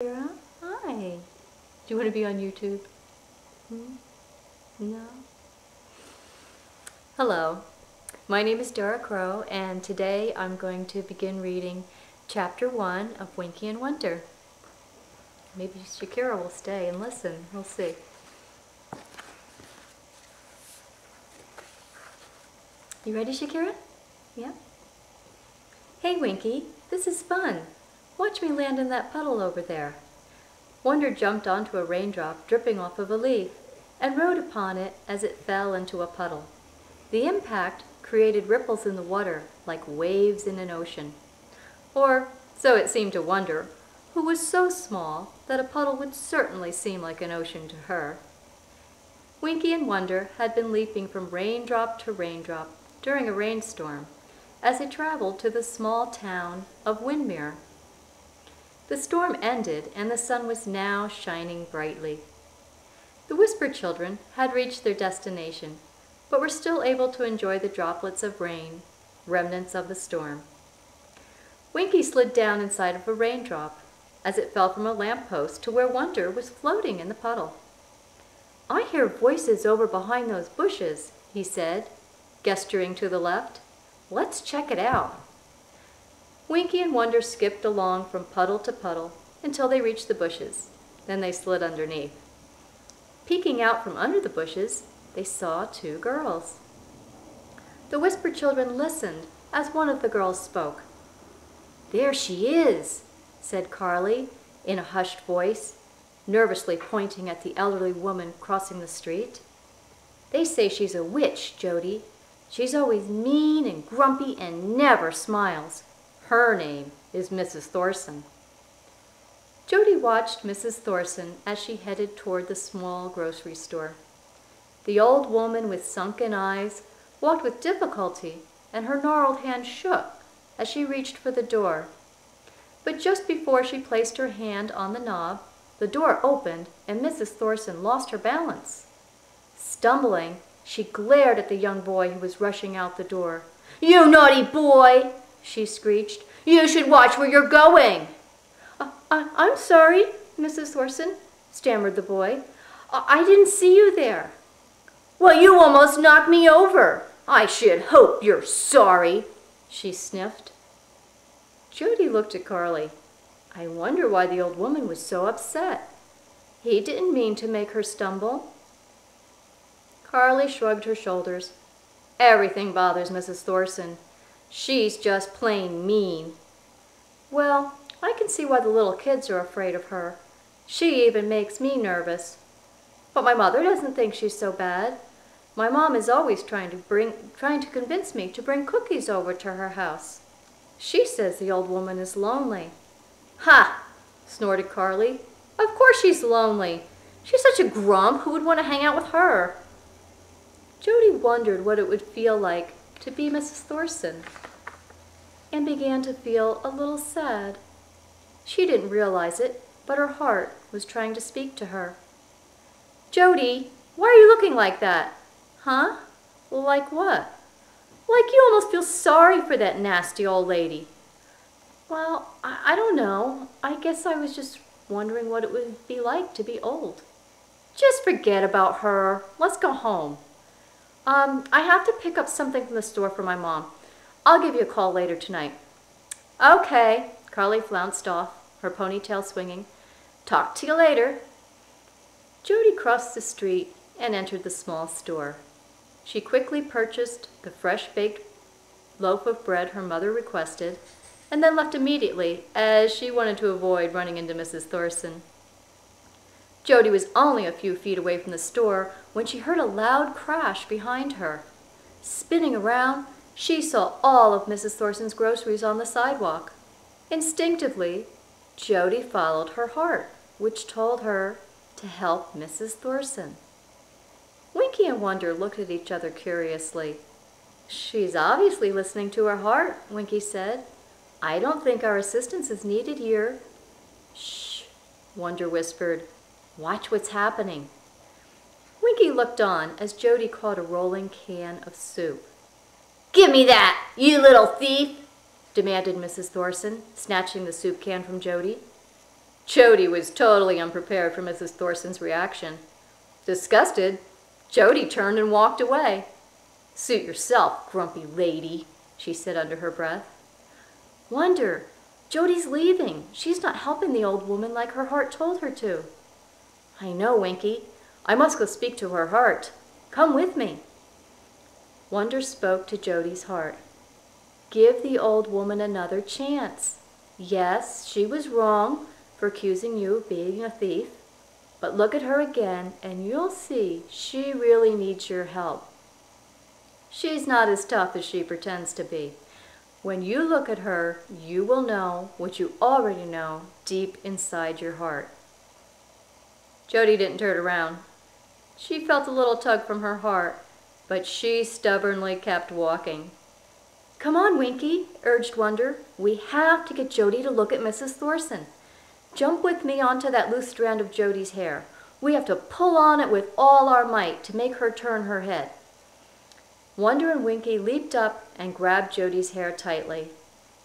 Sarah, hi. Do you want to be on YouTube? No? Hello, my name is Dora Crow, and today I'm going to begin reading Chapter 1 of Winky Wonder. Maybe Shakira will stay and listen. We'll see. You ready, Shakira? Yeah? Hey, Winky, this is fun. Watch me land in that puddle over there. Wonder jumped onto a raindrop dripping off of a leaf and rode upon it as it fell into a puddle. The impact created ripples in the water like waves in an ocean. Or so it seemed to Wonder, who was so small that a puddle would certainly seem like an ocean to her. Winky and Wonder had been leaping from raindrop to raindrop during a rainstorm as they traveled to the small town of Windermere. The storm ended and the sun was now shining brightly. The Whisper Children had reached their destination, but were still able to enjoy the droplets of rain, remnants of the storm. Winky slid down inside of a raindrop as it fell from a lamppost to where Wonder was floating in the puddle. "I hear voices over behind those bushes," he said, gesturing to the left. "Let's check it out." Winky and Wonder skipped along from puddle to puddle until they reached the bushes. Then they slid underneath. Peeking out from under the bushes, they saw two girls. The Whisper Children listened as one of the girls spoke. "There she is," said Carly in a hushed voice, nervously pointing at the elderly woman crossing the street. "They say she's a witch, Jody. She's always mean and grumpy and never smiles. Her name is Mrs. Thorson." Jody watched Mrs. Thorson as she headed toward the small grocery store. The old woman with sunken eyes walked with difficulty, and her gnarled hand shook as she reached for the door. But just before she placed her hand on the knob, the door opened and Mrs. Thorson lost her balance. Stumbling, she glared at the young boy who was rushing out the door. "You naughty boy!" she screeched. "You should watch where you're going." I'm sorry, Mrs. Thorson," stammered the boy. I didn't see you there." "Well, you almost knocked me over. I should hope you're sorry," she sniffed. Jody looked at Carly. I wonder why the old woman was so upset. He didn't mean to make her stumble. Carly shrugged her shoulders. "Everything bothers Mrs. Thorson. She's just plain mean." "Well, I can see why the little kids are afraid of her. She even makes me nervous. But my mother doesn't think she's so bad. My mom is always trying to convince me to bring cookies over to her house. She says the old woman is lonely." "Ha!" snorted Carly. "Of course she's lonely. She's such a grump. Who would want to hang out with her?" Jody wondered what it would feel like to be Mrs. Thorson, and began to feel a little sad. She didn't realize it, but her heart was trying to speak to her. "Jody, why are you looking like that?" "Huh? Like what?" "Like you almost feel sorry for that nasty old lady." "Well, I don't know. I guess I was just wondering what it would be like to be old." "Just forget about her. Let's go home." I have to pick up something from the store for my mom. I'll give you a call later tonight." "Okay." Carly flounced off, her ponytail swinging. "Talk to you later." Jody crossed the street and entered the small store. She quickly purchased the fresh-baked loaf of bread her mother requested, and then left immediately as she wanted to avoid running into Mrs. Thorson. Jody was only a few feet away from the store when she heard a loud crash behind her. Spinning around, she saw all of Mrs. Thorson's groceries on the sidewalk. Instinctively, Jody followed her heart, which told her to help Mrs. Thorson. Winky and Wonder looked at each other curiously. "She's obviously listening to her heart," Winky said. "I don't think our assistance is needed here." "Shh," Wonder whispered. "Watch what's happening." Winky looked on as Jody caught a rolling can of soup. "Give me that, you little thief!" demanded Mrs. Thorson, snatching the soup can from Jody. Jody was totally unprepared for Mrs. Thorson's reaction. Disgusted, Jody turned and walked away. "Suit yourself, grumpy lady," she said under her breath. "Wonder, Jody's leaving. She's not helping the old woman like her heart told her to." "I know, Winky. I must go speak to her heart. Come with me." Wonder spoke to Jody's heart. "Give the old woman another chance. Yes, she was wrong for accusing you of being a thief, but look at her again and you'll see she really needs your help. She's not as tough as she pretends to be. When you look at her, you will know what you already know deep inside your heart." Jody didn't turn around. She felt a little tug from her heart, but she stubbornly kept walking. "Come on, Winky," urged Wonder. "We have to get Jody to look at Mrs. Thorson. Jump with me onto that loose strand of Jody's hair. We have to pull on it with all our might to make her turn her head." Wonder and Winky leaped up and grabbed Jody's hair tightly.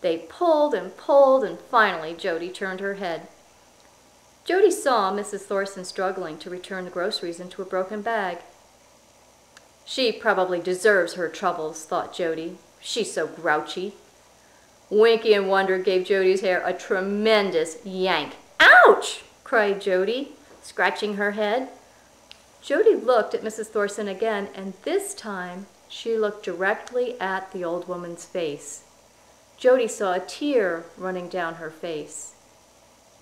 They pulled and pulled, and finally Jody turned her head. Jody saw Mrs. Thorson struggling to return the groceries into a broken bag. "She probably deserves her troubles," thought Jody. "She's so grouchy." Winky and Wonder gave Jody's hair a tremendous yank. "Ouch!" cried Jody, scratching her head. Jody looked at Mrs. Thorson again, and this time she looked directly at the old woman's face. Jody saw a tear running down her face,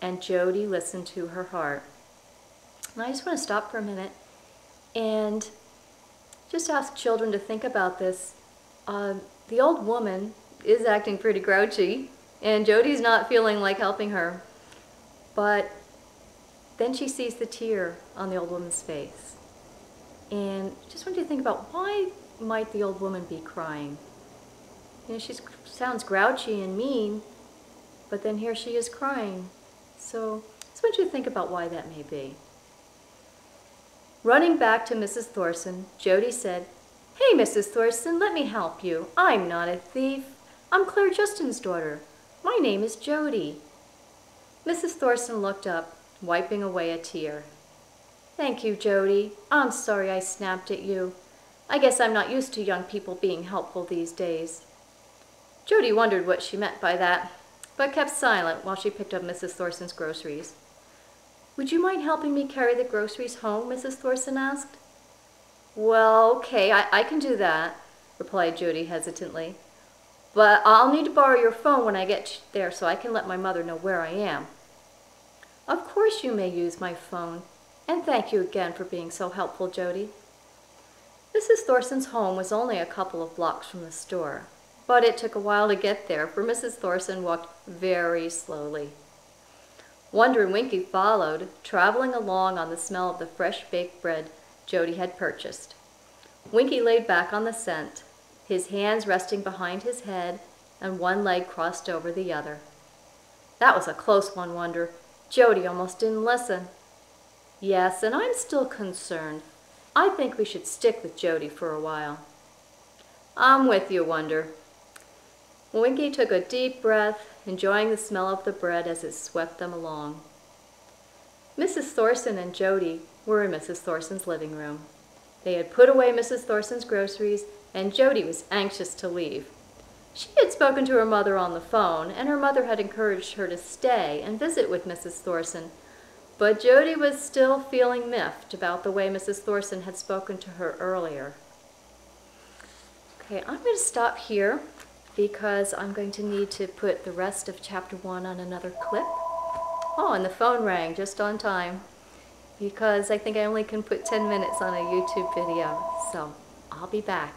and Jody listened to her heart. And I just want to stop for a minute and just ask children to think about this. The old woman is acting pretty grouchy, and Jody's not feeling like helping her. But then she sees the tear on the old woman's face. And just want you to think about, why might the old woman be crying? You know, she sounds grouchy and mean, but then here she is crying. So just want you to think about why that may be. Running back to Mrs. Thorson, Jody said, "Hey, Mrs. Thorson, let me help you. I'm not a thief. I'm Claire Justin's daughter. My name is Jody." Mrs. Thorson looked up, wiping away a tear. "Thank you, Jody. I'm sorry I snapped at you. I guess I'm not used to young people being helpful these days." Jody wondered what she meant by that, but kept silent while she picked up Mrs. Thorson's groceries. "Would you mind helping me carry the groceries home?" Mrs. Thorson asked. "Well, okay, I can do that," replied Jody hesitantly. "But I'll need to borrow your phone when I get there so I can let my mother know where I am." "Of course you may use my phone, and thank you again for being so helpful, Jody." Mrs. Thorson's home was only a couple of blocks from the store, but it took a while to get there, for Mrs. Thorson walked very slowly. Wonder and Winky followed, traveling along on the smell of the fresh baked bread Jody had purchased. Winky laid back on the scent, his hands resting behind his head and one leg crossed over the other. "That was a close one, Wonder. Jody almost didn't listen." "Yes, and I'm still concerned. I think we should stick with Jody for a while." "I'm with you, Wonder." Winky took a deep breath, enjoying the smell of the bread as it swept them along. Mrs. Thorson and Jody were in Mrs. Thorson's living room. They had put away Mrs. Thorson's groceries, and Jody was anxious to leave. She had spoken to her mother on the phone, and her mother had encouraged her to stay and visit with Mrs. Thorson. But Jody was still feeling miffed about the way Mrs. Thorson had spoken to her earlier. Okay, I'm going to stop here because I'm going to need to put the rest of chapter 1 on another clip. Oh, and the phone rang just on time because I think I only can put 10 minutes on a YouTube video. So I'll be back.